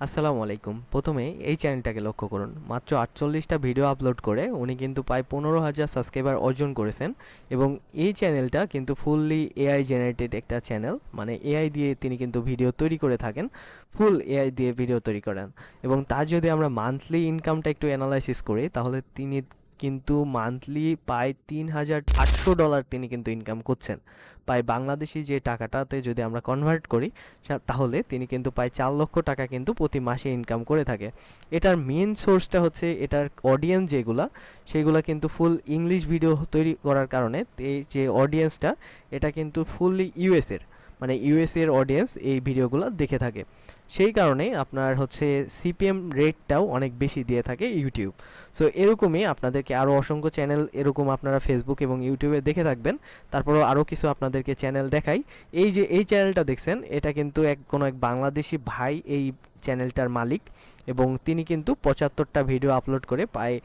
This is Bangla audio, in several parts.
আসসালামু আলাইকুম। প্রথমে এই চ্যানেলটাকে লক্ষ্য করুন। মাত্র ৪৮টা ভিডিও আপলোড করে উনি কিন্তু প্রায় ১৫,০০০ সাবস্ক্রাইবার অর্জন করেছেন এবং এই চ্যানেলটা কিন্তু ফুললি এআই জেনারেটেড একটা চ্যানেল। মানে এআই দিয়ে তিনি কিন্তু ভিডিও তৈরি করে থাকেন। ফুল এআই দিয়ে ভিডিও তৈরি করেন এবং তার যদি আমরা মান্থলি ইনকামটা একটু অ্যানালাইসিস করি তাহলে তিনি কিন্তু মান্থলি প্রায় $৩,৮০০ তিনি কিন্তু ইনকাম করছেন। প্রায় বাংলাদেশি যে টাকাটাতে যদি আমরা কনভার্ট করি তাহলে তিনি কিন্তু প্রায় ৪,০০,০০০ টাকা কিন্তু প্রতি মাসে ইনকাম করে থাকে। এটার মেন সোর্সটা হচ্ছে এটার অডিয়েন্স যেগুলা সেগুলা কিন্তু ফুল ইংলিশ ভিডিও তৈরি করার কারণে এই যে অডিয়েন্সটা এটা কিন্তু ফুললি ইউএসের, মানে ইউএসের অডিয়েন্স এই ভিডিওগুলো দেখে থাকে। সেই কারণে আপনার হচ্ছে সিপিএম রেটটাও অনেক বেশি দিয়ে থাকে ইউটিউব। সো এরকমই আপনাদেরকে আরও অসংখ্য চ্যানেল এরকম আপনারা ফেসবুক এবং ইউটিউবে দেখে থাকবেন। তারপরেও আরও কিছু আপনাদেরকে চ্যানেল দেখাই। এই যে এই চ্যানেলটা দেখছেন এটা কিন্তু কোনো এক বাংলাদেশি ভাই এই চ্যানেলটার মালিক এবং তিনি কিন্তু ৭৫টা ভিডিও আপলোড করে প্রায়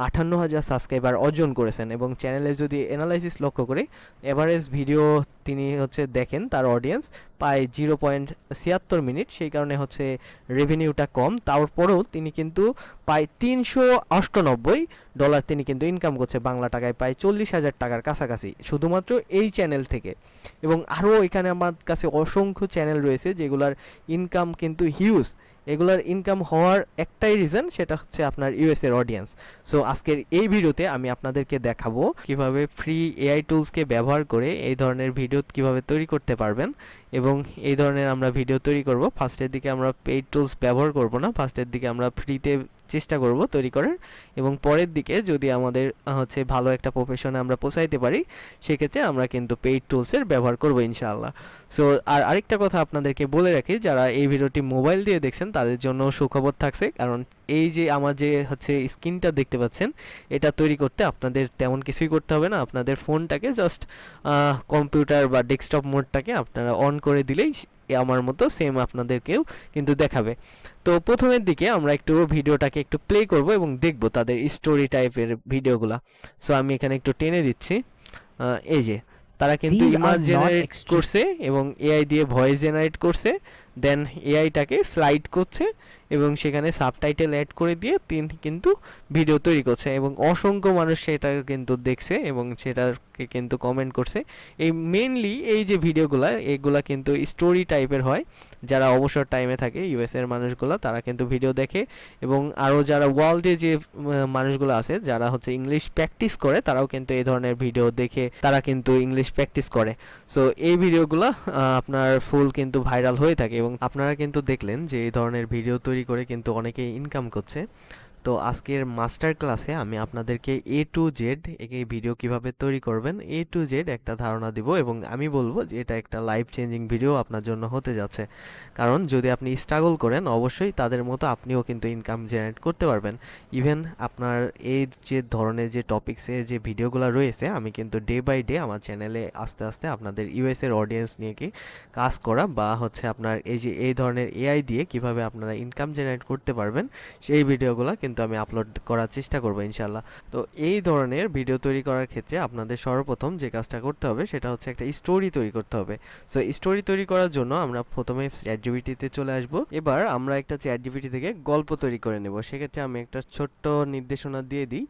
৫৮,০০০ সাবস্ক্রাইবার অর্জন করেছেন এবং চ্যানেলে যদি অ্যানালাইসিস লক্ষ্য করি এভারেজ ভিডিও তিনি হচ্ছে দেখেন তার অডিয়েন্স প্রায় 0.৭৬ মিনিট। সেই কারণে হচ্ছে রেভিনিউটা কম, তারপরেও তিনি কিন্তু প্রায় $৩৯৮ তিনি কিন্তু ইনকাম করছে বাংলা টাকায় প্রায় ৪০,০০০ টাকার কাছাকাছি শুধুমাত্র এই চ্যানেল থেকে। এবং আরও এখানে আমার কাছে অসংখ্য চ্যানেল রয়েছে যেগুলোর ইনকাম কিন্তু হিউজ। এগুলার ইনকাম হওয়ার একটাই রিজন, সেটা হচ্ছে আপনার ইউএসের অডিয়েন্স। সো আজকের এই ভিডিওতে আমি আপনাদেরকে দেখাবো কিভাবে ফ্রি এআই টুলসকে ব্যবহার করে এই ধরনের ভিডিও কিভাবে তৈরি করতে পারবেন এবং এই ধরনের আমরা ভিডিও তৈরি করব। ফার্স্টের দিকে আমরা পেইড টুলস ব্যবহার করব না, ফার্স্টের দিকে আমরা ফ্রিতে চেষ্টা করব তৈরি করার এবং পরের দিকে যদি আমাদের হচ্ছে ভালো একটা প্রফেশনে আমরা পৌঁছাইতে পারি সেক্ষেত্রে আমরা কিন্তু পেইড টুলসের ব্যবহার করব ইনশাআল্লাহ। সো আর আরেকটা কথা আপনাদেরকে বলে রাখি, যারা এই ভিডিওটি মোবাইল দিয়ে দেখছেন তাদের জন্য সুখবর থাকছে, কারণ এই যে আমার যে হচ্ছে স্ক্রিনটা দেখতে পাচ্ছেন এটা তৈরি করতে আপনাদের তেমন কিছুই করতে হবে না। আপনাদের ফোনটাকে জাস্ট কম্পিউটার বা ডেস্কটপ মোডটাকে আপনারা অন করে দিলেই আমার মতো সেম আপনাদেরকেও কিন্তু দেখাবে। তো প্রথমের দিকে আমরা একটু ভিডিওটাকে একটু প্লে করব এবং দেখব তাদের স্টোরি টাইপের ভিডিওগুলা। সো আমি এখানে একটু টেনে দিচ্ছি। এই যে তারা কিন্তু These image are not generate extreme. করছে এবং এআই দিয়ে ভয়েস জেনারেট করছে, দেন এআইটাকে স্লাইড করছে এবং সেখানে সাবটাইটেল অ্যাড করে দিয়ে তিনি কিন্তু ভিডিও তৈরি করছে এবং অসংখ্য মানুষ সেটা কিন্তু দেখছে এবং সেটাকে কিন্তু কমেন্ট করছে। এই মেনলি এই যে ভিডিওগুলা এগুলা কিন্তু স্টোরি টাইপের হয়। যারা অবসর টাইমে থাকে ইউএসের মানুষগুলা তারা কিন্তু ভিডিও দেখে এবং আরও যারা ওয়ার্ল্ডে যে মানুষগুলো আছে যারা হচ্ছে ইংলিশ প্র্যাকটিস করে তারাও কিন্তু এই ধরনের ভিডিও দেখে তারা কিন্তু ইংলিশ প্র্যাকটিস করে। সো এই ভিডিওগুলো আপনার ফুল কিন্তু ভাইরাল হয়ে থাকে এবং আপনারা কিন্তু দেখলেন যে এই ধরনের ভিডিও তৈরি করে কিন্তু অনেকেই ইনকাম করছে। তো আজকের মাস্টার ক্লাসে আমি আপনাদেরকে এ টু জেড এই ভিডিও কিভাবে তৈরি করবেন এ টু জেড একটা ধারণা দিব এবং আমি বলবো যে এটা একটা লাইফ চেঞ্জিং ভিডিও আপনার জন্য হতে যাচ্ছে। কারণ যদি আপনি স্ট্রাগল করেন অবশ্যই তাদের মতো আপনিও কিন্তু ইনকাম জেনারেট করতে পারবেন। ইভেন আপনার এই যে ধরনের যে টপিক্সের যে ভিডিওগুলো রয়েছে আমি কিন্তু ডে বাই ডে আমার চ্যানেলে আস্তে আস্তে আপনাদের ইউএসের অডিয়েন্স নিয়ে কি কাজ করা বা হচ্ছে আপনার এই যে এই ধরনের এআই দিয়ে কিভাবে আপনারা ইনকাম জেনারেট করতে পারবেন সেই ভিডিওগুলো কিন্তু আমি আপলোড করার চেষ্টা করব ইনশাল্লাহ। তো এই ধরনের ভিডিও তৈরি করার ক্ষেত্রে আপনাদের সর্বপ্রথম যে কাজটা করতে হবে সেটা হচ্ছে একটা স্টোরি তৈরি করতে হবে। সো স্টোরি তৈরি করার জন্য আমরা প্রথমে চ্যাটজিপিটিতে চলে আসব। এবার আমরা একটা চ্যাটজিপিটি থেকে গল্প তৈরি করে নেব। সেক্ষেত্রে আমি একটা ছোট্ট নির্দেশনা দিয়ে দিই।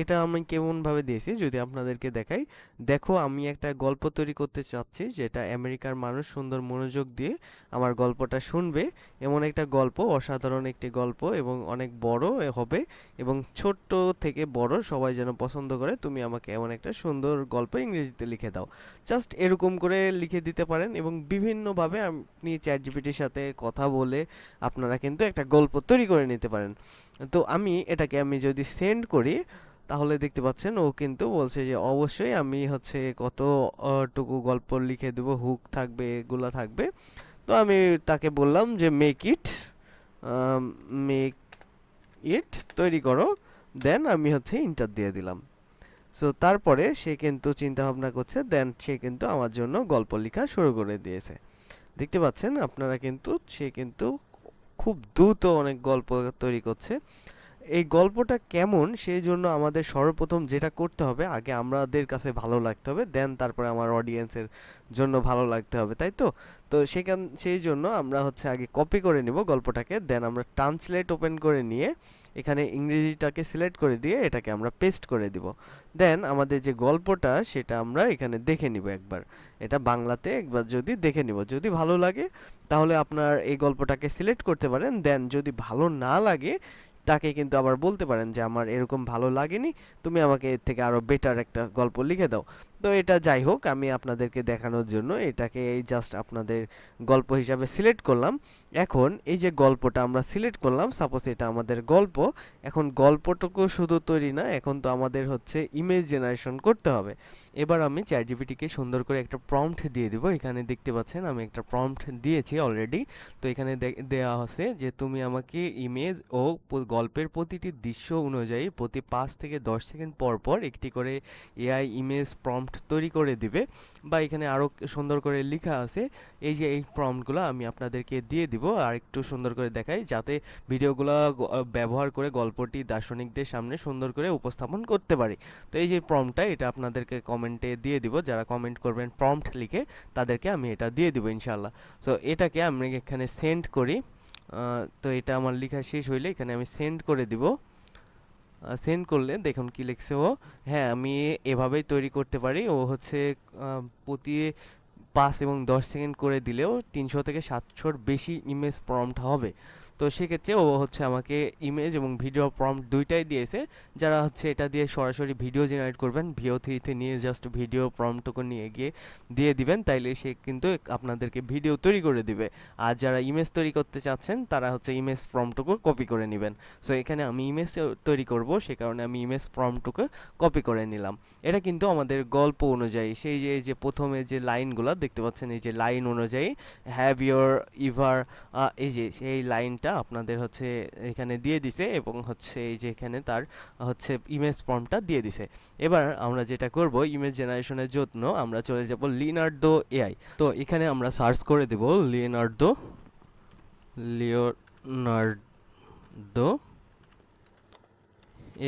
এটা আমি কেমনভাবে দিয়েছি যদি আপনাদেরকে দেখাই। দেখো আমি একটা গল্প তৈরি করতে চাচ্ছি যেটা আমেরিকার মানুষ সুন্দর মনোযোগ দিয়ে আমার গল্পটা শুনবে, এমন একটা গল্প, অসাধারণ একটি গল্প এবং অনেক বড় হবে এবং ছোট্ট থেকে বড় সবাই যেন পছন্দ করে। তুমি আমাকে এমন একটা সুন্দর গল্প ইংরেজিতে লিখে দাও। জাস্ট এরকম করে লিখে দিতে পারেন এবং বিভিন্নভাবে আপনি চ্যাটজিপিটির সাথে কথা বলে আপনারা কিন্তু একটা গল্প তৈরি করে নিতে পারেন। তো আমি যদি সেন্ড করি তাহলে দেখতে পাচ্ছেন ও কিন্তু বলছে যে অবশ্যই আমি হচ্ছে কতটুকু গল্প লিখে দেবো, হুক থাকবে, এগুলো থাকবে। তো আমি তাকে বললাম যে মেক ইট তৈরি করো, দেন আমি হচ্ছে ইন্টার দিয়ে দিলাম। সো তারপরে সে কিন্তু চিন্তা ভাবনা করছে, দেন সে কিন্তু আমার জন্য গল্প লেখা শুরু করে দিয়েছে। দেখতে পাচ্ছেন আপনারা কিন্তু সে কিন্তু খুব দ্রুত অনেক গল্প তৈরি করছে এই গল্পটা কেমন সেই জন্য আমাদের সর্বপ্রথম যেটা করতে হবে, আগে আমাদের কাছে ভালো লাগতে হবে, দেন তারপরে আমার অডিয়েন্সের জন্য ভালো লাগতে হবে, তাই তো? তো সেই জন্য আমরা হচ্ছে আগে কপি করে নিব গল্পটাকে, দেন আমরা ট্রান্সলেট ওপেন করে নিয়ে এখানে ইংরেজিটাকে সিলেক্ট করে দিয়ে এটাকে আমরা পেস্ট করে দিব। দেন আমাদের যে গল্পটা সেটা আমরা এখানে দেখে নিব একবার, এটা বাংলাতে একবার যদি দেখে নিব, যদি ভালো লাগে তাহলে আপনার এই গল্পটাকে সিলেক্ট করতে পারেন। দেন যদি ভালো না লাগে তাকে কিন্তু আবার বলতে পারেন যে আমার এরকম ভালো লাগেনি, তুমি আমাকে এর থেকে আরো বেটার একটা গল্প লিখে দাও। তো এটা যাই হোক, আমি আপনাদেরকে দেখানোর জন্য এটাকে এই জাস্ট আপনাদের গল্প হিসাবে সিলেক্ট করলাম। এখন এই যে গল্পটা আমরা সিলেক্ট করলাম, সাপোজ এটা আমাদের গল্প। এখন গল্পটুকু শুধু তৈরি না, এখন তো আমাদের হচ্ছে ইমেজ জেনারেশন করতে হবে। এবার আমি চ্যাটজিপিটিকে সুন্দর করে একটা প্রম্পট দিয়ে দিব। এখানে দেখতে পাচ্ছেন আমি একটা প্রম্পট দিয়েছি অলরেডি। তো এখানে দেওয়া আছে যে তুমি আমাকে ইমেজ ও গল্পের প্রতিটি দৃশ্য অনুযায়ী প্রতি 5 থেকে 10 সেকেন্ড পর পর একটি করে এআই ইমেজ প্রম্পট তৈরি করে দিবে। বা এখানে আরও সুন্দর করে লেখা আছে, এই যে এই প্রম্পটগুলো আমি আপনাদেরকে দিয়ে দিব। আর একটু সুন্দর করে দেখাই যাতে ভিডিওগুলো ব্যবহার করে গল্পটি দার্শনিকদের সামনে সুন্দর করে উপস্থাপন করতে পারি। তো এই যে প্রম্পটটা, এটা আপনাদেরকে কমেন্টে দিয়ে দিব, যারা কমেন্ট করবেন প্রম্পট লিখে তাদেরকে আমি এটা দিয়ে দিব ইনশাল্লাহ। সো এটাকে আমি এখানে সেন্ড করি। তো এটা আমার লেখা শেষ হইলে এখানে আমি সেন্ড করে দিব। সেন্ড করলে দেখুন কি লিখছে ও, হ্যাঁ আমি এভাবেই তৈরি করতে পারি। ও হচ্ছে প্রতি 5 এবং 10 সেকেন্ড করে দিলেও 300 থেকে 700-র বেশি ইমেজ প্রম্পট হবে। তো সেক্ষেত্রে ও হচ্ছে আমাকে ইমেজ এবং ভিডিও প্রম্পট দুইটাই দিয়েছে। যারা হচ্ছে এটা দিয়ে সরাসরি ভিডিও জেনারেট করবেন, VO3-তে নিয়ে জাস্ট ভিডিও প্রম্পটটুকু নিয়ে গিয়ে দিয়ে দিবেন, তাইলে সে কিন্তু আপনাদেরকে ভিডিও তৈরি করে দিবে। আর যারা ইমেজ তৈরি করতে চাচ্ছেন তারা হচ্ছে ইমেজ প্রম্পটটুকু কপি করে নেবেন। সো এখানে আমি ইমেজ তৈরি করব, সে কারণে আমি ইমেজ প্রম্পটটুকু কপি করে নিলাম। এটা কিন্তু আমাদের গল্প অনুযায়ী, সেই যে প্রথমে যে লাইনগুলো দেখতে পাচ্ছেন, এই যে লাইন অনুযায়ী হ্যাভ ইয়োর ইভার, এই যে সেই লাইনটা আপনাদের হচ্ছে এখানে দিয়ে দিছে, এবং হচ্ছে এই যে এখানে তার হচ্ছে ইমেজ ফর্মটা দিয়ে দিছে। এবার আমরা যেটা করব, ইমেজ জেনারেশনের জন্য আমরা চলে যাব লিওনার্দো এআই। তো এখানে আমরা সার্চ করে দেব লিওনার্দো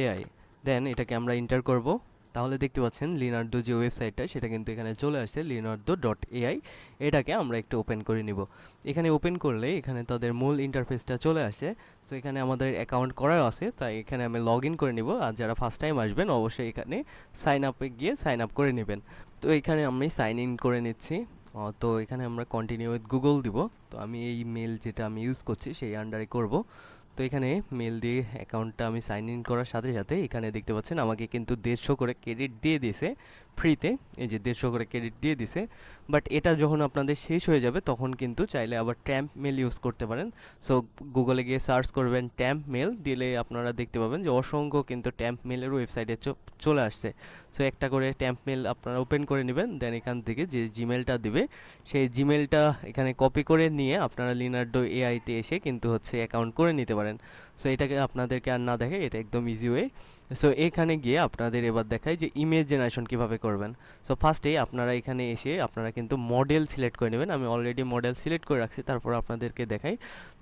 এআই। দেন এটাকে আমরা এন্টার করব। তাহলে দেখতে পাচ্ছেন লিওনার্দো যে ওয়েবসাইটটা সেটা কিন্তু এখানে চলে আসছে, leonardo.ai। এটাকে আমরা একটু ওপেন করে নিব। এখানে ওপেন করলে এখানে তাদের মূল ইন্টারফেসটা চলে আসে। সো এখানে আমাদের অ্যাকাউন্ট করা আছে, তাই এখানে আমি লগ ইন করে নিব। আর যারা ফার্স্ট টাইম আসবেন অবশ্যই এখানে সাইন আপে গিয়ে সাইন আপ করে নেবেন। তো এখানে আমি সাইন ইন করে নিচ্ছি। তো এখানে আমরা কন্টিনিউ উইথ গুগল দিব। তো আমি এই মেল যেটা আমি ইউজ করছি সেই আন্ডারে করব। তো এখানে মেল দিয়ে অ্যাকাউন্টটা আমি সাইন ইন করার সাথে সাথে এখানে দেখতে পাচ্ছেন আমাকে কিন্তু 150 করে ক্রেডিট দিয়ে দিয়েছে ফ্রিতে। এই যে 150 করে ক্রেডিট দিয়ে দিছে। বাট এটা যখন আপনাদের শেষ হয়ে যাবে তখন কিন্তু চাইলে আবার ট্যাম্প মেল ইউজ করতে পারেন। সো গুগলে গিয়ে সার্চ করবেন ট্যাম্প মেল, দিলে আপনারা দেখতে পাবেন যে অসংখ্য কিন্তু ট্যাম্প মেলের ওয়েবসাইটে চলে আসছে। সো একটা করে ট্যাম্প মেল আপনারা ওপেন করে নেবেন। দেন এখান থেকে যে জিমেলটা দিবে সেই জিমেলটা এখানে কপি করে নিয়ে আপনারা লিওনার্দো এআইতে এসে কিন্তু হচ্ছে অ্যাকাউন্ট করে নিতে পারেন। সো এটাকে আপনাদেরকে আর না দেখে, এটা একদম ইজি ওয়ে। সো এখানে গিয়ে আপনাদের এবার দেখায় যে ইমেজ জেনারেশন কীভাবে করবেন। সো ফার্স্টেই আপনারা এখানে এসে আপনারা কিন্তু মডেল সিলেক্ট করে নেবেন। আমি অলরেডি মডেল সিলেক্ট করে রাখছি, তারপর আপনাদেরকে দেখাই।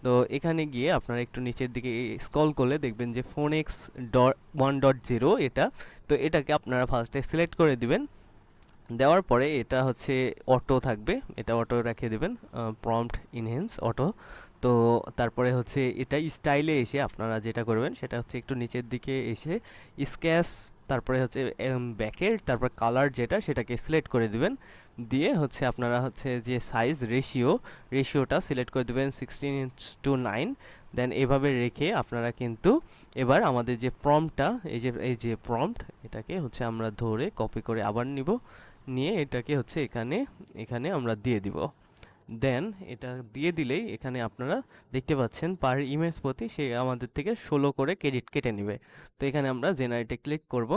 তো এখানে গিয়ে আপনারা একটু নিচের দিকে স্ক্রল করলে দেখবেন যে Phoenix 1.0 এটা। তো এটাকে আপনারা ফার্স্টে সিলেক্ট করে দিবেন। দেওয়ার পরে এটা হচ্ছে অটো থাকবে, এটা অটো রেখে দেবেন, প্রম্পট ইনহেন্স অটো। তো তারপরে হচ্ছে এটা স্টাইলে এসে আপনারা যেটা করবেন সেটা হচ্ছে একটু নিচের দিকে এসে স্ক্যাচ, তারপরে হচ্ছে ব্যাকের, তারপর কালার যেটা সেটাকে সিলেক্ট করে দিবেন। দিয়ে হচ্ছে আপনারা হচ্ছে যে সাইজ রেশিওটা সিলেক্ট করে দেবেন 16:9। দেন এভাবে রেখে আপনারা কিন্তু এবার আমাদের যে প্রম্পটটা, এই যে প্রম্পট, এটাকে হচ্ছে আমরা ধরে কপি করে আবার নিয়ে এটাকে হচ্ছে এখানে আমরা দিয়ে দিব। দেন এটা দিয়ে দিলেই এখানে আপনারা দেখতে পাচ্ছেন পার ইমেজ প্রতি সে আমাদের থেকে 16 করে ক্রেডিট কেটে নেবে। তো এখানে আমরা জেনারেটে ক্লিক করব।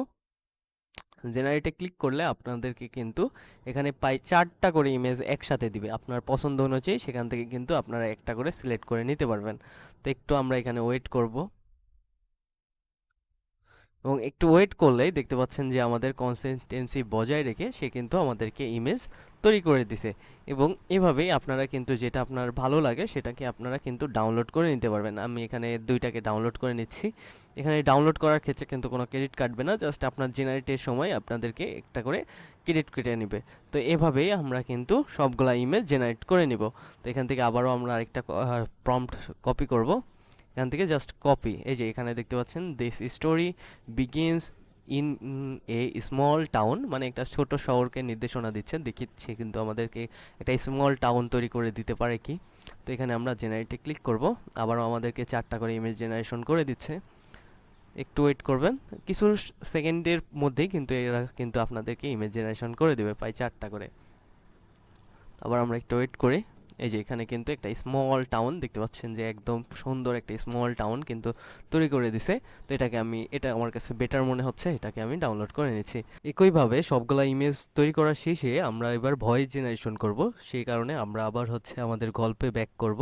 জেনারেটে ক্লিক করলে আপনাদেরকে কিন্তু এখানে 4টা করে ইমেজ একসাথে দিবে, আপনার পছন্দ অনুযায়ী সেখান থেকে কিন্তু আপনারা একটা করে সিলেক্ট করে নিতে পারবেন। তো একটু আমরা এখানে ওয়েট করব। এবং একটু ওয়েট করলেই দেখতে পাচ্ছেন যে আমাদের কনসিস্টেন্সি বজায় রেখে সে কিন্তু আমাদেরকে ইমেজ তৈরি করে দিছে। এবং এভাবেই আপনারা কিন্তু যেটা আপনার ভালো লাগে সেটাকে আপনারা কিন্তু ডাউনলোড করে নিতে পারবেন। আমি এখানে দুইটাকে ডাউনলোড করে নিচ্ছি। এখানে ডাউনলোড করার ক্ষেত্রে কিন্তু কোনো ক্রেডিট কাটবে না, জাস্ট আপনার জেনারেটের সময় আপনাদেরকে একটা করে ক্রেডিট কেটে নেবে। তো এভাবেই আমরা কিন্তু সবগুলা ইমেজ জেনারেট করে নিব। তো এখান থেকে আবারও আমরা আরেকটা প্রম্পট কপি করব। এখান থেকে জাস্ট কপি, এই যে এখানে দেখতে পাচ্ছেন this story begins in a small town, মানে একটা ছোট শহরকে নির্দেশনা দিচ্ছেন। দেখি সে কিন্তু আমাদেরকে একটা স্মল টাউন তৈরি করে দিতে পারে কি। তো এখানে আমরা জেনারেটে ক্লিক করব, আবারও আমাদেরকে 4টা করে ইমেজ জেনারেশন করে দিচ্ছে। একটু ওয়েট করবেন, কিছু সেকেন্ডের মধ্যেই কিন্তু এরা কিন্তু আপনাদেরকে ইমেজ জেনারেশন করে দেবে প্রায় 4টা করে। আবার আমরা একটু ওয়েট করি। এই যে এখানে কিন্তু একটা স্মল টাউন দেখতে পাচ্ছেন যে একদম সুন্দর একটা স্মল টাউন কিন্তু তৈরি করে দিছে। তো এটা আমার কাছে বেটার মনে হচ্ছে, এটাকে আমি ডাউনলোড করে নিচ্ছি। একইভাবে সবগুলা ইমেজ তৈরি করা শেষে আমরা এবার ভয়েস জেনারেশন করব। সেই কারণে আমরা আবার হচ্ছে আমাদের গল্পে ব্যাক করব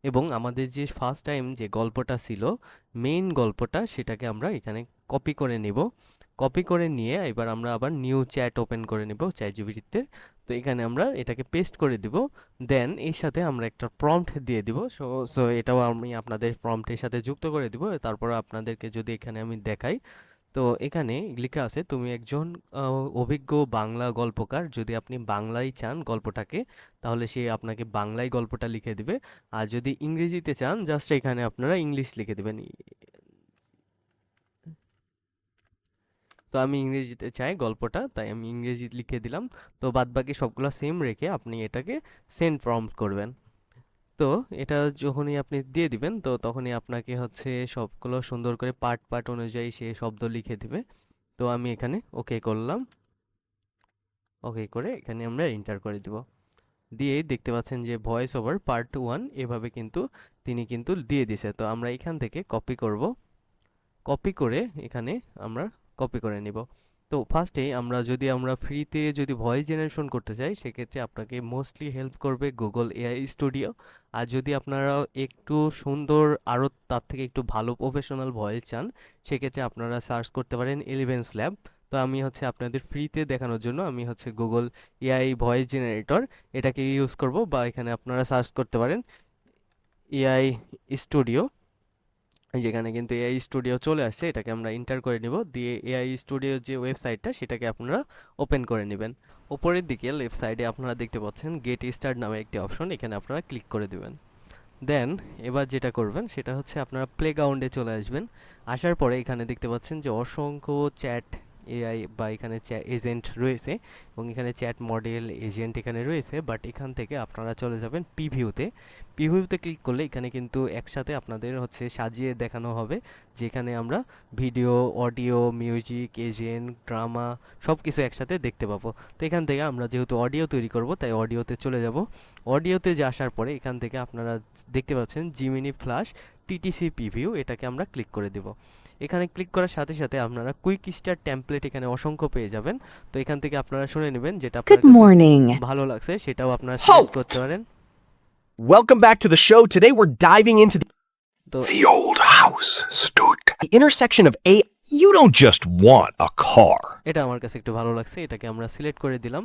এবং আমাদের যে ফার্স্ট টাইম যে গল্পটা ছিল, মেইন গল্পটা, সেটাকে আমরা এখানে কপি করে নিব। কপি করে নিয়ে এবার আমরা আবার নিউ চ্যাট ওপেন করে নেব চ্যাট জিপিটিতে। তো এখানে আমরা এটাকে পেস্ট করে দিব, দেন এর সাথে আমরা একটা প্রম্পট দিয়ে দিব। সো এটাও আমি আপনাদের প্রম্পটের সাথে যুক্ত করে দিব। তারপর আপনাদেরকে যদি এখানে আমি দেখাই, তো এখানে লেখা আছে তুমি একজন অভিজ্ঞ বাংলা গল্পকার, যদি আপনি বাংলায় চান গল্পটাকে তাহলে সে আপনাকে বাংলায় গল্পটা লিখে দিবে। আর যদি ইংরেজিতে চান জাস্ট এখানে আপনারা ইংলিশ লিখে দিবেন। তো আমি ইংরেজিতে চাই গল্পটা, তাই আমি ইংরেজি লিখে দিলাম। তো বাদবাকি সবগুলো সেম রেখে আপনি এটাকে সেন্ড প্রম্পট করবেন। তো এটা যখনই আপনি দিয়ে দিবেন তো তখনই আপনাকে হচ্ছে সবগুলো সুন্দর করে পার্ট পার্ট অনুযায়ী সে শব্দ লিখে দিবে। তো আমি এখানে ওকে করলাম, ওকে করে এখানে আমরা এন্টার করে দিব। দিয়েই দেখতে পাচ্ছেন যে ভয়েস ওভার পার্ট 1 এভাবে কিন্তু তিনি কিন্তু দিয়ে দিছে। তো আমরা এখান থেকে কপি করব, কপি করে এখানে আমরা কপি করে নিব। তো ফার্স্টেই আমরা ফ্রিতে যদি ভয়েস জেনারেশন করতে চাই সেক্ষেত্রে আপনাকে মোস্টলি হেল্প করবে গুগল এআই স্টুডিও। আর যদি আপনারা একটু সুন্দর আরও তার থেকে একটু ভালো প্রফেশনাল ভয়েস চান সেক্ষেত্রে আপনারা সার্চ করতে পারেন এলিভেন্স ল্যাব। তো আমি হচ্ছে আপনাদের ফ্রিতে দেখানোর জন্য আমি হচ্ছে গুগল এআই ভয়েস জেনারেটর এটাকে ইউজ করব, বা এখানে আপনারা সার্চ করতে পারেন এআই স্টুডিও। যেখানে কিন্তু এআই স্টুডিও চলে আসছে, এটাকে আমরা এন্টার করে নিব। দিয়ে এআই স্টুডিও যে ওয়েবসাইটটা সেটাকে আপনারা ওপেন করে নেবেন। উপরের দিকে লেফট সাইডে আপনারা দেখতে পাচ্ছেন গেট স্টার্ট নামে একটি অপশন, এখানে আপনারা ক্লিক করে দিবেন। দেন এবার যেটা করবেন সেটা হচ্ছে আপনারা প্লেগ্রাউন্ডে চলে আসবেন। আসার পরে এখানে দেখতে পাচ্ছেন যে অসংখ্য চ্যাট এআই বা এখানে এজেন্ট রয়েছে এবং এখানে চ্যাট মডেল এজেন্ট এখানে রয়েছে। বাট এখান থেকে আপনারা চলে যাবেন প্রিভিউতে। প্রিভিউতে ক্লিক করলে এখানে কিন্তু একসাথে আপনাদের হচ্ছে সাজিয়ে দেখানো হবে, যেখানে আমরা video, audio, music, agent, drama সব কিছু একসাথে দেখতে পাবো। তো এখান থেকে আমরা যেহেতু অডিও তৈরি করব তাই অডিওতে চলে যাব। অডিওতে যে আসার পরে এখান থেকে আপনারা দেখতে পাচ্ছেন জিমিনি ফ্ল্যাশ টিটিসি প্রিভিউ, এটাকে আমরা ক্লিক করে দেব। এখানে ক্লিক করার সাথে সাথে আপনারা কুইক স্টার্ট টেমপ্লেট এখানে অসংখ্য পেয়ে যাবেন। তো এখান থেকে আপনারা শুনে নেবেন যেটা আপনার Good কাছে morning. ভালো লাগছে সেটাও আপনারা সিলেক্ট করতে Halt! পারেন। Welcome back to the show. Today we're diving into তো The old house stood. the intersection of AI. You don't just want a car. এটা আমার কাছে একটু ভালো লাগছে, এটাকে আমরা সিলেক্ট করে দিলাম।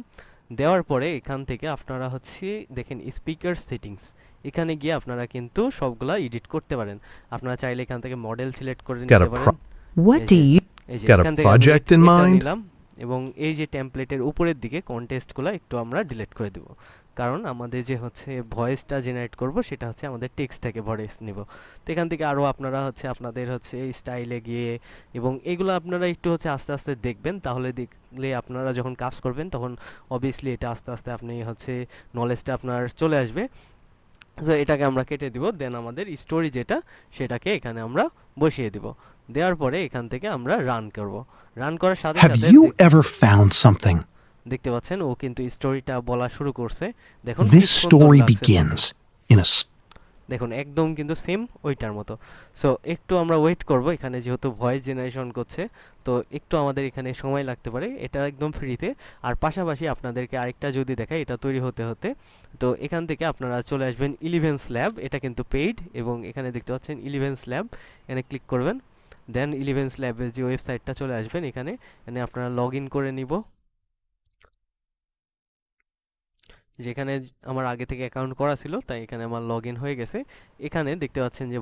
দেওয়ার পরে এখান থেকে আপনারা হচ্ছে দেখেন স্পিকার সেটিংস, এখানে গিয়ে আপনারা কিন্তু সবগুলা এডিট করতে পারেন। আপনারা চাইলে এখান থেকে মডেল সিলেক্ট করে Got নিতে a পারেন। What এই do যে- you এই যে Got a এখান থেকে আমি project in এটা mind? নিলাম এবং এই যে টেমপ্লেটের উপরের দিকে কন্টেস্টগুলো একটু আমরা ডিলিট করে দেব, কারণ আমাদের যে হচ্ছে ভয়েসটা জেনারেট করব সেটা হচ্ছে আমাদের টেক্সটটাকে ভয়েস নিব। তো এখান থেকে আরও আপনারা হচ্ছে আপনাদের হচ্ছে স্টাইলে গিয়ে এবং এগুলো আপনারা একটু হচ্ছে আস্তে আস্তে দেখবেন, তাহলে দেখলে আপনারা যখন কাজ করবেন তখন অবভিয়াসলি এটা আস্তে আস্তে আপনি হচ্ছে নলেজটা আপনার চলে আসবে। সো এটাকে আমরা কেটে দিব। দেন আমাদের স্টোরি যেটা সেটাকে এখানে আমরা বসিয়ে দিব। দেওয়ার পরে এখান থেকে আমরা রান করব। রান করার সাথে Have সাথে you ever found something? দেখতে পাচ্ছেন ও কিন্তু স্টোরিটা বলা শুরু করছে। দেখুন কি This সুন্দর story লাগছে। begins in a দেখুন একদম কিন্তু সেম ওইটার মতো। সো একটু আমরা ওয়েট করব, এখানে যেহেতু ভয়েস জেনারেশন করছে তো একটু আমাদের এখানে সময় লাগতে পারে। এটা একদম ফ্রিতে। আর পাশাপাশি আপনাদেরকে আরেকটা যদি দেখাই, এটা তৈরি হতে হতে তো এখান থেকে আপনারা চলে আসবেন ইলেভেন্স ল্যাব, এটা কিন্তু পেইড এবং এখানে দেখতে পাচ্ছেন ইলেভেন্স ল্যাব, এখানে ক্লিক করবেন। দেন ইলেভেন্স ল্যাবের যে ওয়েবসাইটটা চলে আসবেন, এখানে আপনারা লগ ইন করে নিব। যেখানে আমার আগে থেকে অ্যাকাউন্ট করা ছিল, তাই এখানে আমার লগ ইন হয়ে গেছে। এখানে দেখতে পাচ্ছেন যে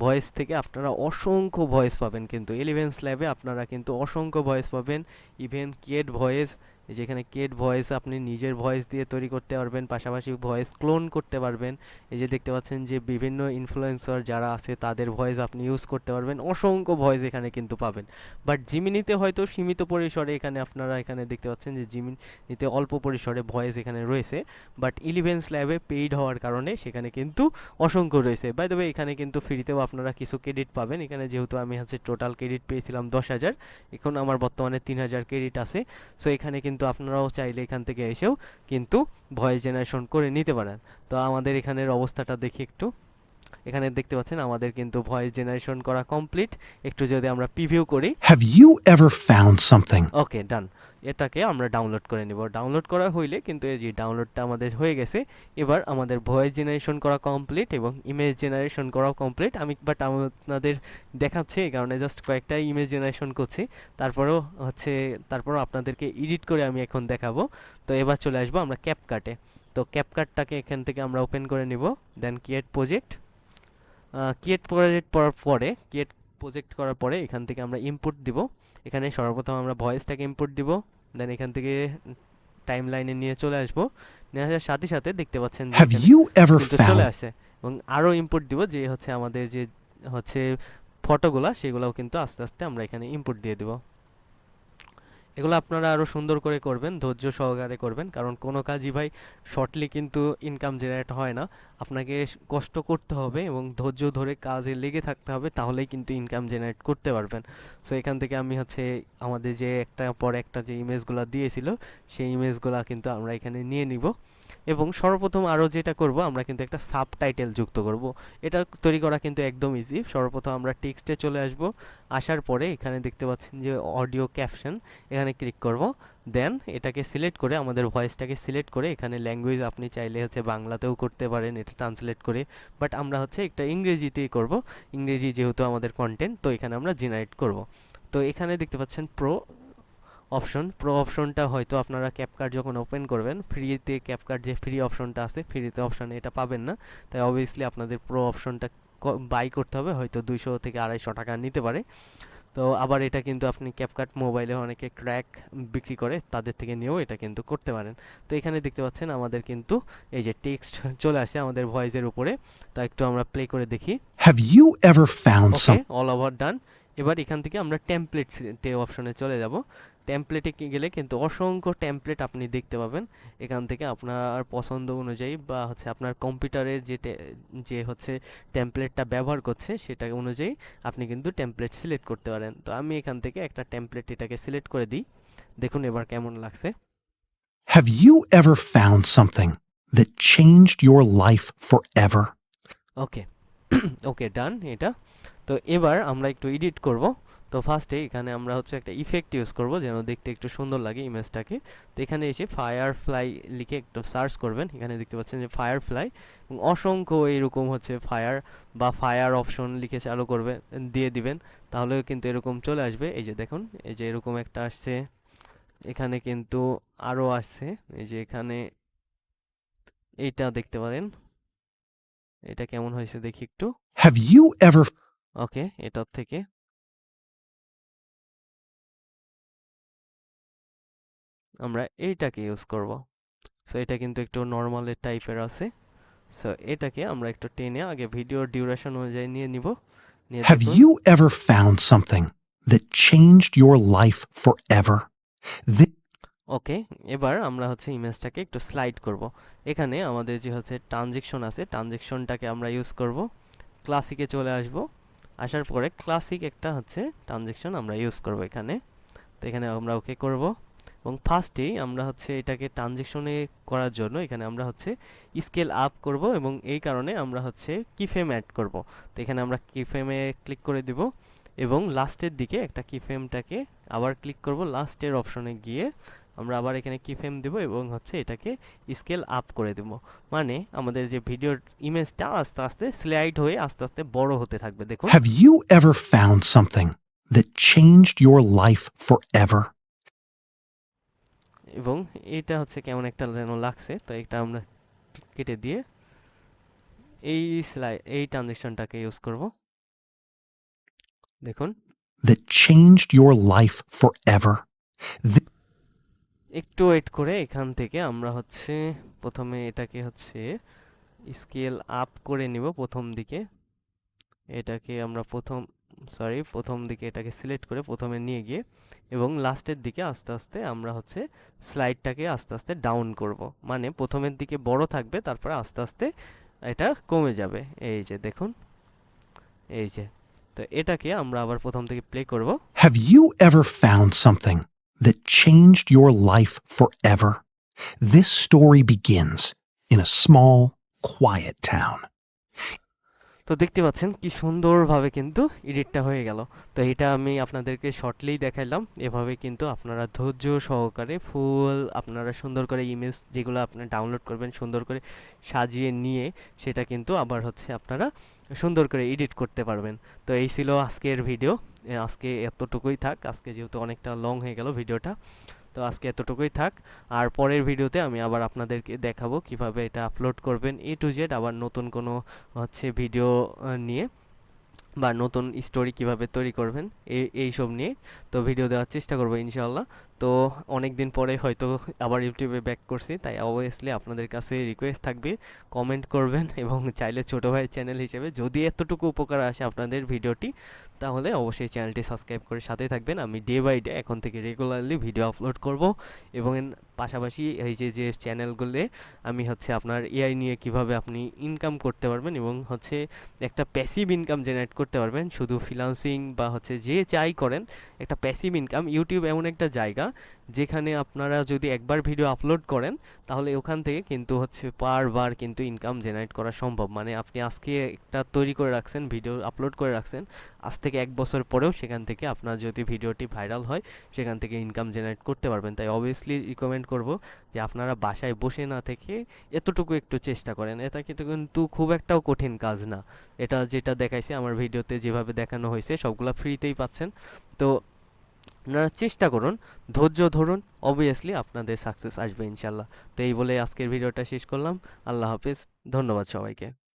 ভয়েস থেকে আপনারা অসংখ্য ভয়েস পাবেন, কিন্তু এলিভেন্স ল্যাবে আপনারা কিন্তু অসংখ্য ভয়েস পাবেন। ইভেন ক্রিয়েট ভয়েস, যেখানে ক্রিয়েট ভয়েস আপনি নিজের ভয়েস দিয়ে তৈরি করতে পারবেন, পাশাপাশি ভয়েস ক্লোন করতে পারবেন। এই যে দেখতে পাচ্ছেন যে বিভিন্ন ইনফ্লুয়েন্সার যারা আছে তাদের ভয়েস আপনি ইউজ করতে পারবেন, অসংখ্য ভয়েস এখানে কিন্তু পাবেন। বাট জিমিনিতে হয়তো সীমিত পরিসরে এখানে আপনারা এখানে দেখতে পাচ্ছেন যে জিমিনিতে অল্প পরিসরে ভয়েস এখানে রয়েছে, বাট ইলেভেন্স ল্যাবে পেইড হওয়ার কারণে সেখানে কিন্তু অসংখ্য রয়েছে। বাই দ্য ওয়ে এখানে কিন্তু ফ্রিতেও আপনারা কিছু ক্রেডিট পাবেন। এখানে যেহেতু আমি টোটাল ক্রেডিট পেয়েছিলাম 10,000, এখন আমার বর্তমানে 3,000 ক্রেডিট আছে। সো এখানে কিন্তু আপনারাও চাইলে এখান থেকে এসেও কিন্তু ভয়েস জেনারেশন করে নিতে পারেন। তো আমাদের এখানের অবস্থাটা দেখি একটু। এখানে দেখতে পাচ্ছেন আমাদের কিন্তু ভয়েস জেনারেশন করা কমপ্লিট। একটু যদি আমরা প্রিভিউ করি। Have you ever found something? ওকে, ডান। এটাকে আমরা ডাউনলোড করে নিব। ডাউনলোড করা হইলে কিন্তু এই যে ডাউনলোডটা আমাদের হয়ে গেছে। এবার আমাদের ভয়েস জেনারেশন করা কমপ্লিট এবং ইমেজ জেনারেশন করাও কমপ্লিট। বাট আপনাদের দেখাচ্ছে এই কারণে জাস্ট কয়েকটা ইমেজ জেনারেশন করছি। তারপরও আপনাদেরকে এডিট করে আমি এখন দেখাবো। তো এবার চলে আসবো আমরা ক্যাপকাটে। তো ক্যাপকাটটাকে এখান থেকে আমরা ওপেন করে নিব। দেন ক্রিয়েট প্রজেক্ট করার পরে এখান থেকে আমরা ইনপুট দিব। এখানে সর্বপ্রথম আমরা ভয়েসটাকে ইনপুট দিব। দেন এখান থেকে টাইম লাইনে নিয়ে চলে আসবো। নিয়ে আসার সাথে সাথে দেখতে পাচ্ছেন যে Have এখানে you ever কিন্তু চলে found? আসে, এবং আরও ইনপুট দিব যে আমাদের যে ফটোগুলা, সেগুলোও কিন্তু আস্তে আস্তে আমরা এখানে ইনপুট দিয়ে দিব। এগুলো আপনারা আরও সুন্দর করে করবেন, ধৈর্য সহকারে করবেন, কারণ কোনো কাজই ভাই শর্টলি কিন্তু ইনকাম জেনারেট হয় না। আপনাকে কষ্ট করতে হবে এবং ধৈর্য ধরে কাজে লেগে থাকতে হবে, তাহলেই কিন্তু ইনকাম জেনারেট করতে পারবেন। সো এখান থেকে আমি আমাদের যে একটা পর একটা যে ইমেজগুলো দিয়েছিল, সেই ইমেজগুলো কিন্তু আমরা এখানে নিয়ে নিব। এবং সর্বপ্রথম আরও যেটা করব, আমরা কিন্তু একটা সাবটাইটেল যুক্ত করব। এটা তৈরি করা কিন্তু একদম ইজি। সর্বপ্রথম আমরা টেক্সটে চলে আসব। আসার পরে এখানে দেখতে পাচ্ছেন যে অডিও ক্যাপশন, এখানে ক্লিক করব। দেন এটাকে সিলেক্ট করে আমাদের ভয়েসটাকে সিলেক্ট করে এখানে ল্যাঙ্গুয়েজ আপনি চাইলে বাংলাতেও করতে পারেন এটা ট্রান্সলেট করে, বাট আমরা একটা ইংরেজিতেই করব। ইংরেজি যেহেতু আমাদের কন্টেন্ট, তো এখানে আমরা জেনারেট করব। তো এখানে দেখতে পাচ্ছেন প্রো অপশনটা হয়তো আপনারা ক্যাপকাট যখন ওপেন করবেন, ফ্রিতে ক্যাপকাট যে ফ্রি অপশনটা আছে, ফ্রিতে অপশানে এটা পাবেন না। তাই অবভিয়াসলি আপনাদের প্রো অপশনটা বাই করতে হবে, হয়তো 200 থেকে 250 টাকা নিতে পারে। তো আবার এটা কিন্তু আপনি ক্যাপকাট মোবাইলে অনেকে ক্র্যাক বিক্রি করে, তাদের থেকে নিয়েও এটা কিন্তু করতে পারেন। তো এখানে দেখতে পাচ্ছেন আমাদের কিন্তু এই যে টেক্সট চলে আসে আমাদের ভয়েসের উপরে। তা একটু আমরা প্লে করে দেখি। Have you ever found okay, something? All over done. এবার এখান থেকে আমরা টেমপ্লেট অপশনে চলে যাব। টেমপ্লেটে গেলে কিন্তু অসংখ্য টেমপ্লেট আপনি দেখতে পাবেন। এখান থেকে আপনার পছন্দ অনুযায়ী বা আপনার কম্পিউটারের যে টেমপ্লেটটা ব্যবহার করছে সেটা অনুযায়ী আপনি কিন্তু টেমপ্লেট সিলেক্ট করতে পারেন। তো আমি এখান থেকে একটা টেমপ্লেট এটাকে সিলেক্ট করে দিই। দেখুন এবার কেমন লাগছে। Have you ever found something that changed your life forever? ওকে ওকে, ডান এটা। তো এবার আমরা একটু এডিট করব। তো ফার্স্টে এখানে আমরা একটা ইফেক্ট ইউজ করব যেন দেখতে একটু সুন্দর লাগে ইমেজটাকে। তো এখানে এসে ফায়ারফ্লাই লিখে একটু সার্চ করবেন। এখানে দেখতে পাচ্ছেন যে ফায়ারফ্লাই, এবং অসংখ্য এরকম ফায়ার অপশন লিখে চালু করবে দিয়ে দিবেন, তাহলেও কিন্তু এরকম চলে আসবে। এই যে দেখুন, এই যে এরকম একটা আসছে, এখানে কিন্তু আরও আসছে। এই যে এখানে এইটা দেখতে পারেন, এটা কেমন হয়েছে দেখি একটু। Have you ever ওকে, এটার থেকে আমরা এইটাকে ইউজ করব। সো এটা কিন্তু একটু নর্মালের টাইপের আছে। সো এটাকে আমরা একটু টেনে আগে ভিডিওর ডিউরেশন অনুযায়ী নিয়ে নিব। নিয়ে have দেখুন। you ever found something that changed your life forever? ওকে, এবার আমরা ইমেজটাকে একটু স্লাইড করব। এখানে আমাদের যে ট্রানজেকশন আছে, ট্রানজেকশনটাকে আমরা ইউজ করব। ক্লাসিকে চলে আসব। আসার পরে ক্লাসিক একটা ট্রানজেকশন আমরা ইউজ করব এখানে। তো এখানে আমরা ওকে করব, এবং ফার্স্টেই আমরা এটাকে ট্রানজেকশনে করার জন্য এখানে আমরা স্কেল আপ করব, এবং এই কারণে আমরা কিফ্রেম অ্যাড করব। তো এখানে আমরা কিফ্রেমে ক্লিক করে দিব, এবং লাস্টের দিকে একটা কিফ্রেমটাকে আবার ক্লিক করব। লাস্টের অপশনে গিয়ে আমরা আবার এখানে কি ফ্রেম দেব এবং হচ্ছে এটাকে স্কেল আপ করে দেব, মানে আমাদের যে ভিডিওর ইমেজটা আস্তে আস্তে স্লাইড হয়ে আস্তে আস্তে বড় হতে থাকবে। দেখুন Have you ever found something that changed your life forever? এবং এটা হচ্ছে কেমন একটা যেন লাগছে, তো এটা আমরা কেটে দিয়ে এই ট্রানজিশনটাকে ইউজ করব। দেখুন That changed your life forever. একটু ওয়েট করে এখান থেকে আমরা হচ্ছে প্রথমে এটাকে হচ্ছে স্কেল আপ করে নিব প্রথম দিকে। এটাকে আমরা প্রথম দিকে এটাকে সিলেক্ট করে প্রথমে নিয়ে গিয়ে এবং লাস্টের দিকে আস্তে আস্তে আমরা হচ্ছে স্লাইডটাকে আস্তে আস্তে ডাউন করব, মানে প্রথমের দিকে বড় থাকবে তারপরে আস্তে আস্তে এটা কমে যাবে। এই যে দেখুন, এই যে, তো এটাকে আমরা আবার প্রথম থেকে প্লে করব। Have you ever found something that changed your life forever? This story begins in a small, quiet town. তো দেখতে পাচ্ছেন কি সুন্দরভাবে কিন্তু এডিটটা হয়ে গেল। তো এটা আমি আপনাদেরকে শর্টলি দেখাইলাম। এভাবে কিন্তু আপনারা ধৈর্য সহকারে আপনারা সুন্দর করে ইমেজ যেগুলো আপনারা ডাউনলোড করবেন সুন্দর করে সাজিয়ে নিয়ে সেটা কিন্তু আবার হচ্ছে আপনারা সুন্দর করে এডিট করতে পারবেন। তো এই ছিল আজকের ভিডিও। আজকে এতটুকুই থাক, আজকে যেহেতু অনেকটা লং হয়ে গেল ভিডিওটা, তো আজকে এতটুকুই থাক। আর পরের ভিডিওতে আমি আবার আপনাদেরকে দেখাবো কিভাবে এটা আপলোড করবেন A to Z, আবার নতুন কোনো হচ্ছে ভিডিও নিয়ে বা নতুন স্টোরি কিভাবে তৈরি করবেন এইসব নিয়ে তো ভিডিও দেওয়ার চেষ্টা করবো ইনশাআল্লাহ। তো অনেক দিন পরে হয়তো আবার ইউটিউবে ব্যাক করছি, তাই অবভিয়াসলি আপনাদের কাছে রিকোয়েস্ট থাকবে কমেন্ট করবেন এবং চাইলে ছোটো ভাই চ্যানেল হিসেবে যদি এতটুকু উপকার আসে আপনাদের ভিডিওটি, তাহলে অবশ্যই চ্যানেলটি সাবস্ক্রাইব করে সাথে থাকবেন। আমি ডে বাই ডে এখন থেকে রেগুলারলি ভিডিও আপলোড করব এবং পাশাপাশি এই যে চ্যানেলগুলো আমি হচ্ছে আপনার এআই নিয়ে কিভাবে আপনি ইনকাম করতে পারবেন এবং হচ্ছে একটা প্যাসিভ ইনকাম জেনারেট করতে পারবেন, শুধু ফ্রিল্যান্সিং বা হচ্ছে যে চাই করেন একটা প্যাসিভ ইনকাম। ইউটিউব এমন একটা জায়গা যেখানে আপনারা যদি একবার ভিডিও আপলোড করেন তাহলে ওখান থেকে কিন্তু হচ্ছে বারবার কিন্তু ইনকাম জেনারেট করা সম্ভব। মানে আপনি আজকে একটা তৈরি করে রাখছেন, ভিডিও আপলোড করে রাখছেন, আজ থেকে 1 বছর পরেও সেখান থেকে আপনার যদি ভিডিওটি ভাইরাল হয় সেখান থেকে ইনকাম জেনারেট করতে পারবেন। তাই অবভিয়াসলি রিকমেন্ড করব যে আপনারা বাসায় বসে না থেকে এতটুকু একটু চেষ্টা করেন। এটা কিন্তু খুব একটাও কঠিন কাজ না। এটা যেটা দেখাইছে আমার ভিডিওতে যেভাবে দেখানো হয়েছে সবগুলা ফ্রিতেই পাচ্ছেন। তো আপনারা চেষ্টা করুন, ধৈর্য ধরুন, অবভিয়াসলি আপনাদের সাকসেস আসবে ইনশাল্লাহ। তো এই বলে আজকের ভিডিওটা শেষ করলাম। আল্লাহ হাফিজ, ধন্যবাদ সবাইকে।